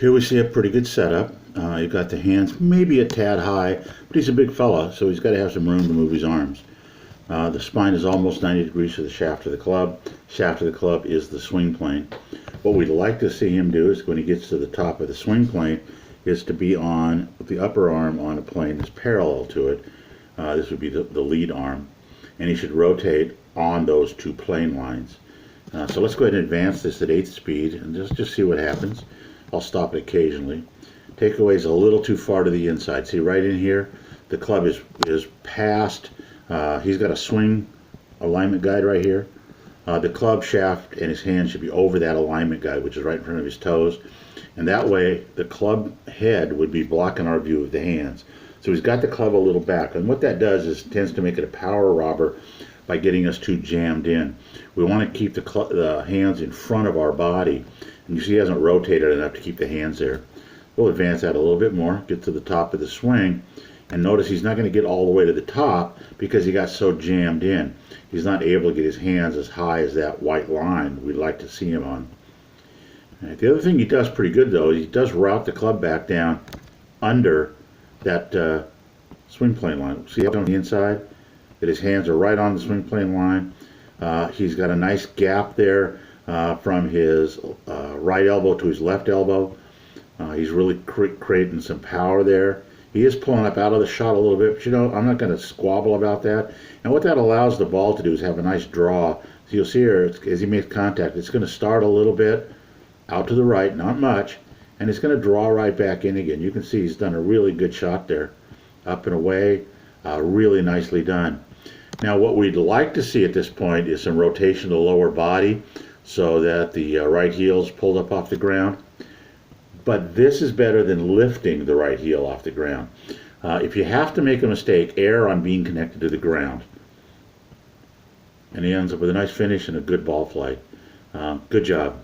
Here we see a pretty good setup. You've got the hands maybe a tad high, but he's a big fella, so he's got to have some room to move his arms. The spine is almost 90 degrees to the shaft of the club. Shaft of the club is the swing plane. What we'd like to see him do is when he gets to the top of the swing plane is to be on the upper arm on a plane that's parallel to it. This would be the lead arm. And he should rotate on those two plane lines. So let's go ahead and advance this at 8th speed and just see what happens. I'll stop it occasionally. Takeaway is a little too far to the inside. See right in here, the club is past. He's got a swing alignment guide right here. The club shaft and his hand should be over that alignment guide, which is right in front of his toes. And that way, the club head would be blocking our view of the hands. So he's got the club a little back. And what that does is tends to make it a power robber by getting us too jammed in. We want to keep the hands in front of our body. And you see he hasn't rotated enough to keep the hands there. We'll advance that a little bit more, get to the top of the swing, and notice he's not going to get all the way to the top because he got so jammed in. He's not able to get his hands as high as that white line we'd like to see him on. Right, the other thing he does pretty good though is he does route the club back down under that swing plane line. See up on the inside that his hands are right on the swing plane line. He's got a nice gap there from his right elbow to his left elbow. He's really creating some power there. He is pulling up out of the shot a little bit, but you know, I'm not going to squabble about that. And what that allows the ball to do is have a nice draw. So you'll see here, as he makes contact, it's going to start a little bit out to the right, not much, and it's going to draw right back in again. You can see he's done a really good shot there. Up and away, really nicely done. Now what we'd like to see at this point is some rotation of the lower body so that the right heel is pulled up off the ground. But this is better than lifting the right heel off the ground. If you have to make a mistake, err on being connected to the ground. And he ends up with a nice finish and a good ball flight. Good job.